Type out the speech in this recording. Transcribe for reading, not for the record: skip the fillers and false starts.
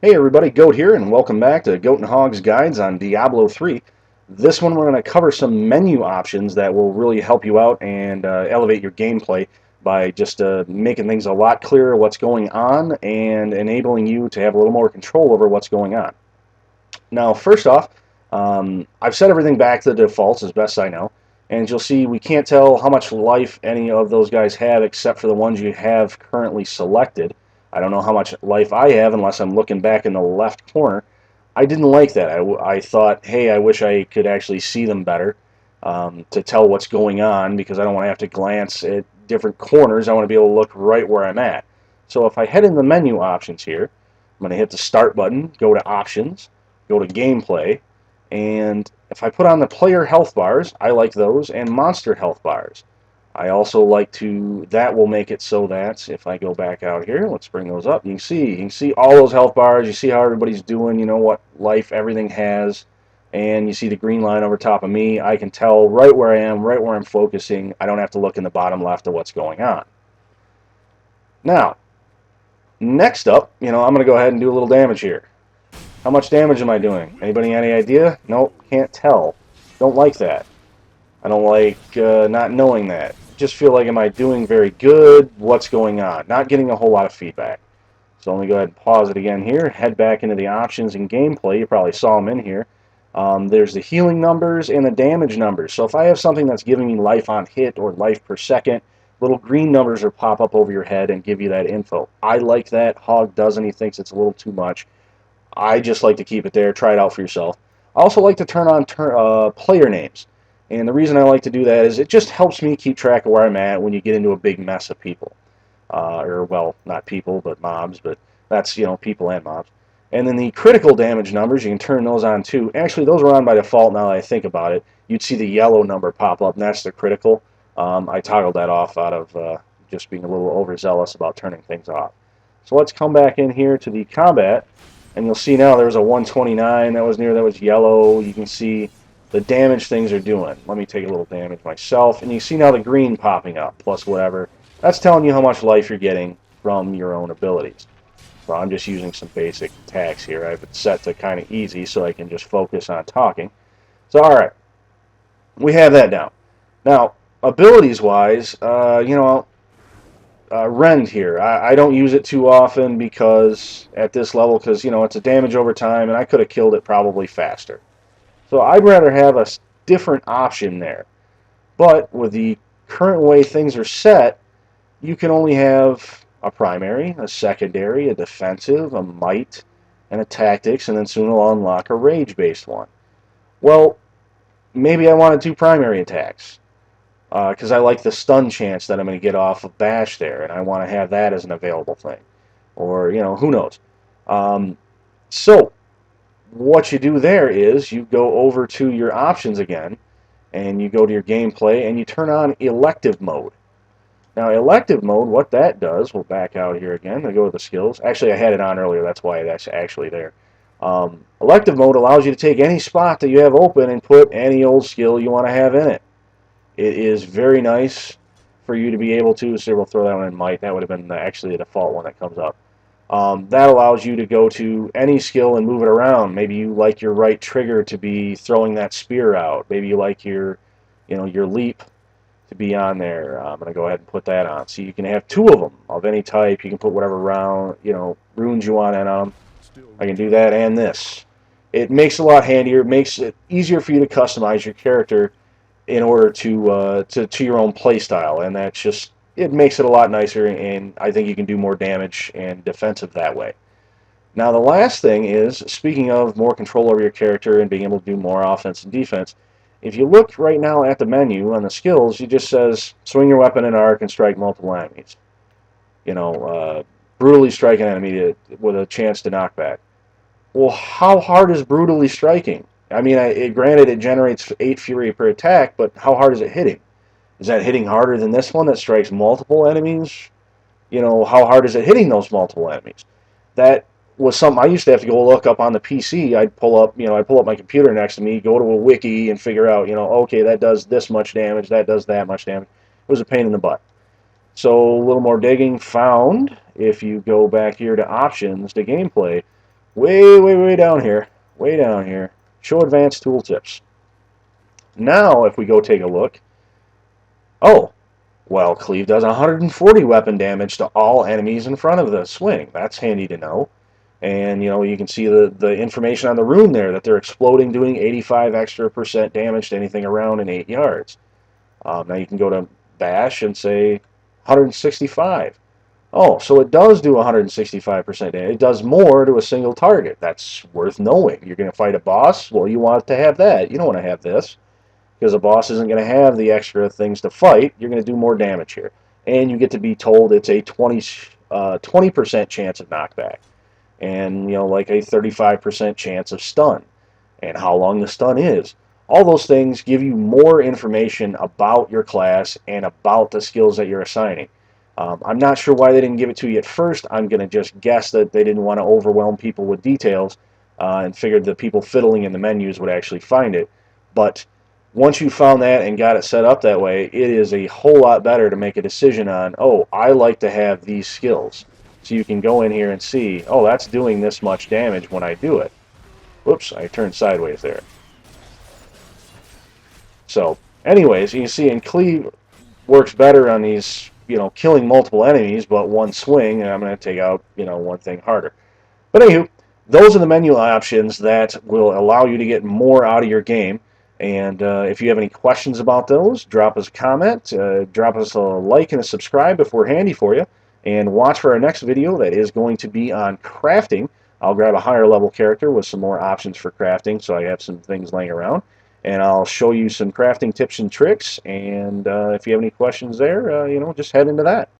Hey everybody, Goat here, and welcome back to Goat and Hogs Guides on Diablo 3. This one we're going to cover some menu options that will really help you out and elevate your gameplay by just making things a lot clearer what's going on and enabling you to have a little more control over what's going on. Now, first off, I've set everything back to the defaults as best I know, and you'll see we can't tell how much life any of those guys have except for the ones you have currently selected. I don't know how much life I have unless I'm looking back in the left corner. I didn't like that. I thought, hey, I wish I could actually see them better to tell what's going on because I don't want to have to glance at different corners. I want to be able to look right where I'm at. So if I head in the menu options here, I'm going to hit the Start button, go to Options, go to Gameplay, and if I put on the player health bars, I like those, and monster health bars. I also like to, that will make it so that if I go back out here, let's bring those up, you can see all those health bars, you see how everybody's doing, you know what life everything has, and you see the green line over top of me. I can tell right where I am, right where I'm focusing. I don't have to look in the bottom left of what's going on. Now, next up, I'm going to go ahead and do a little damage here. How much damage am I doing? Anybody any idea? Nope, can't tell. Don't like that. I don't like not knowing that. Just feel like, am I doing very good? What's going on? Not getting a whole lot of feedback. So let me go ahead and pause it again here. Head back into the options and gameplay. You probably saw them in here. There's the healing numbers and the damage numbers. So if I have something that's giving me life on hit or life per second, little green numbers will pop up over your head and give you that info. I like that. Hog doesn't. He thinks it's a little too much. I just like to keep it there. Try it out for yourself. I also like to turn on player names. And the reason I like to do that is it just helps me keep track of where I'm at when you get into a big mess of people. Or, well, not people, but mobs. But that's, people and mobs. And then the critical damage numbers, you can turn those on too. Actually, those are on by default now that I think about it. You'd see the yellow number pop up, and that's the critical. I toggled that off out of just being a little overzealous about turning things off. So let's come back in here to the combat. And you'll see now there's a 129 that was yellow. You can see the damage things are doing. Let me take a little damage myself. And you see now the green popping up, plus whatever. That's telling you how much life you're getting from your own abilities. So I'm just using some basic attacks here. I have it set to kind of easy so I can just focus on talking. So alright, we have that down. Now, abilities-wise, rend here. I don't use it too often because at this level, because it's a damage over time, and I could have killed it probably faster. So I'd rather have a different option there. But with the current way things are set, you can only have a primary, a secondary, a defensive, a might, and a tactics, and then soon I'll unlock a rage-based one. Well, maybe I want to do primary attacks because I like the stun chance that I'm going to get off of Bash there, and I want to have that as an available thing. Or, who knows. Um, so, what you do there is you go over to your options again, and you go to your gameplay, and you turn on Elective Mode. Now, Elective Mode, what that does, we'll back out here again, I go to the skills. Actually, I had it on earlier, that's why that's actually there. Elective Mode allows you to take any spot that you have open and put any old skill you want to have in it. It is very nice for you to be able to, so we'll throw that one in might. That would have been actually the default one that comes up. That allows you to go to any skill and move it around. Maybe you like your right trigger to be throwing that spear out. Maybe you like your leap to be on there. I'm going to go ahead and put that on. So you can have two of them of any type. You can put whatever runes you want in them. I can do that and this. It makes it a lot handier. It makes it easier for you to customize your character in order to your own play style, and that's just, it makes it a lot nicer, and I think you can do more damage and defensive that way. Now the last thing is, speaking of more control over your character and being able to do more offense and defense, if you look right now at the menu on the skills, it just says swing your weapon in arc and strike multiple enemies. Brutally strike an enemy with a chance to knock back. Well, how hard is brutally striking? I mean, granted, it generates 8 fury per attack, but how hard is it hitting? Is that hitting harder than this one that strikes multiple enemies? How hard is it hitting those multiple enemies? That was something I used to have to go look up on the PC. I'd pull up my computer next to me, go to a wiki, and figure out, okay, that does this much damage, that does that much damage. It was a pain in the butt. So a little more digging found, if you go back here to options, to gameplay, way down here. Way down here. Show advanced tooltips. Now, if we go take a look, oh, well, cleave does 140 weapon damage to all enemies in front of the swing. That's handy to know. And, you can see the information on the rune there that they're exploding, doing 85 extra % damage to anything around in 8 yards. Now you can go to bash and say 165. Oh, so it does do 165% damage. It does more to a single target. That's worth knowing. You're going to fight a boss? Well, you want to have that. You don't want to have this, because a boss isn't going to have the extra things to fight. You're going to do more damage here. And you get to be told it's a 20% chance of knockback. And, like a 35% chance of stun. And how long the stun is. All those things give you more information about your class and about the skills that you're assigning. I'm not sure why they didn't give it to you at first. I'm going to just guess that they didn't want to overwhelm people with details and figured that people fiddling in the menus would actually find it. But once you found that and got it set up that way, it is a whole lot better to make a decision on, oh, I like to have these skills. So you can go in here and see, oh, that's doing this much damage when I do it. Whoops, I turned sideways there. So, anyways, you can see in cleave works better on these, killing multiple enemies, but one swing, and I'm going to take out, one thing harder. But anywho, those are the menu options that will allow you to get more out of your game. And if you have any questions about those, drop us a comment, drop us a like and a subscribe if we're handy for you, and watch for our next video that is going to be on crafting. I'll grab a higher level character with some more options for crafting, so I have some things laying around. And I'll show you some crafting tips and tricks, and if you have any questions there, just head into that.